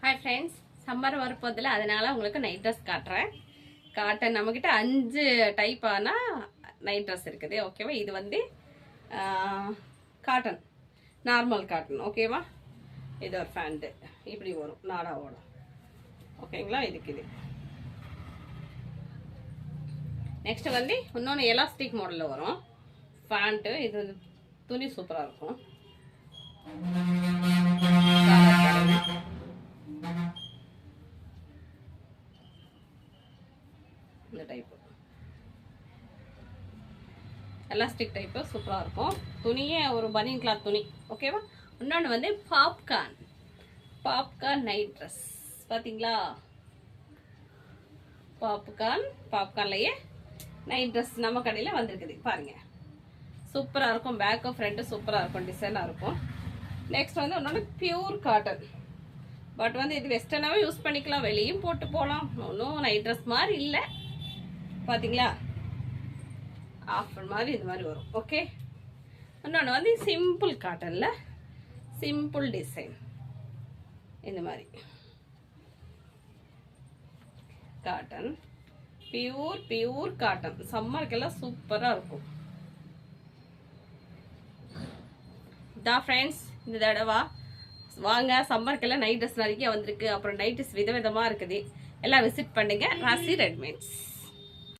Hi friends, summer வரப்போதில் அதனால் உங்களுக்கு night dress காட்டுறேன். காட்டன் நம்மக்கிட்ட 5 டைப்பான நைட் ட்ரெஸ் இருக்குது. ஓகேவா? இது வந்து காட்டன், நார்மல் காட்டன். ஓகேவா? இது ஒரு ஃபேண்ட்டு இப்படி வரும், நாடா ஓடும். ஓகேங்களா? இதுக்கு இது நெக்ஸ்ட் வந்து இன்னொன்று எலாஸ்டிக் மாடலில் வரும் ஃபேண்ட்டு. இது துணி சூப்பராக இருக்கும். இந்த டைப்பு எலாஸ்டிக் டைப்பு சூப்பராக இருக்கும். துணியே ஒரு பனியன் கிளாத் துணி. ஓகேவா? இன்னொன்று வந்து பாப்கார்ன் நைட் ட்ரெஸ். பார்த்தீங்களா? பாப்கார்ன்லையே நைட் ட்ரெஸ் நம்ம கடையில் வந்திருக்குது. பாருங்கள், சூப்பராக இருக்கும். பேக்கும் ஃப்ரண்ட்டு சூப்பராக இருக்கும், டிசைனாக இருக்கும். நெக்ஸ்ட் வந்து இன்னொன்று பியூர் காட்டன். பட் வந்து இது வெஸ்டர்னாகவே யூஸ் பண்ணிக்கலாம், வெளியும் போட்டு போகலாம். ஒன்றும் நைட் ட்ரெஸ் மாதிரி இல்லை. பார்த்தீங்களா? ஆஃபர் மாதிரி இது மாதிரி வரும். ஓகே. இன்னொன்று வந்து சிம்பிள் காட்டனில் சிம்பிள் டிசைன். இந்த மாதிரி காட்டன், பியூர் காட்டன். சம்மருக்கெல்லாம் சூப்பராக இருக்கும். இதான் ஃப்ரெண்ட்ஸ், இந்த தடவை வாங்க. சம்மருக்கெல்லாம் நைட் ட்ரெஸ் நிறைய வந்திருக்கு. அப்புறம் நைட் ட்ரெஸ் விதவிதமாக இருக்குது. எல்லாம் விசிட் பண்ணுங்க. ராசி ரெடிமேட்ஸ்.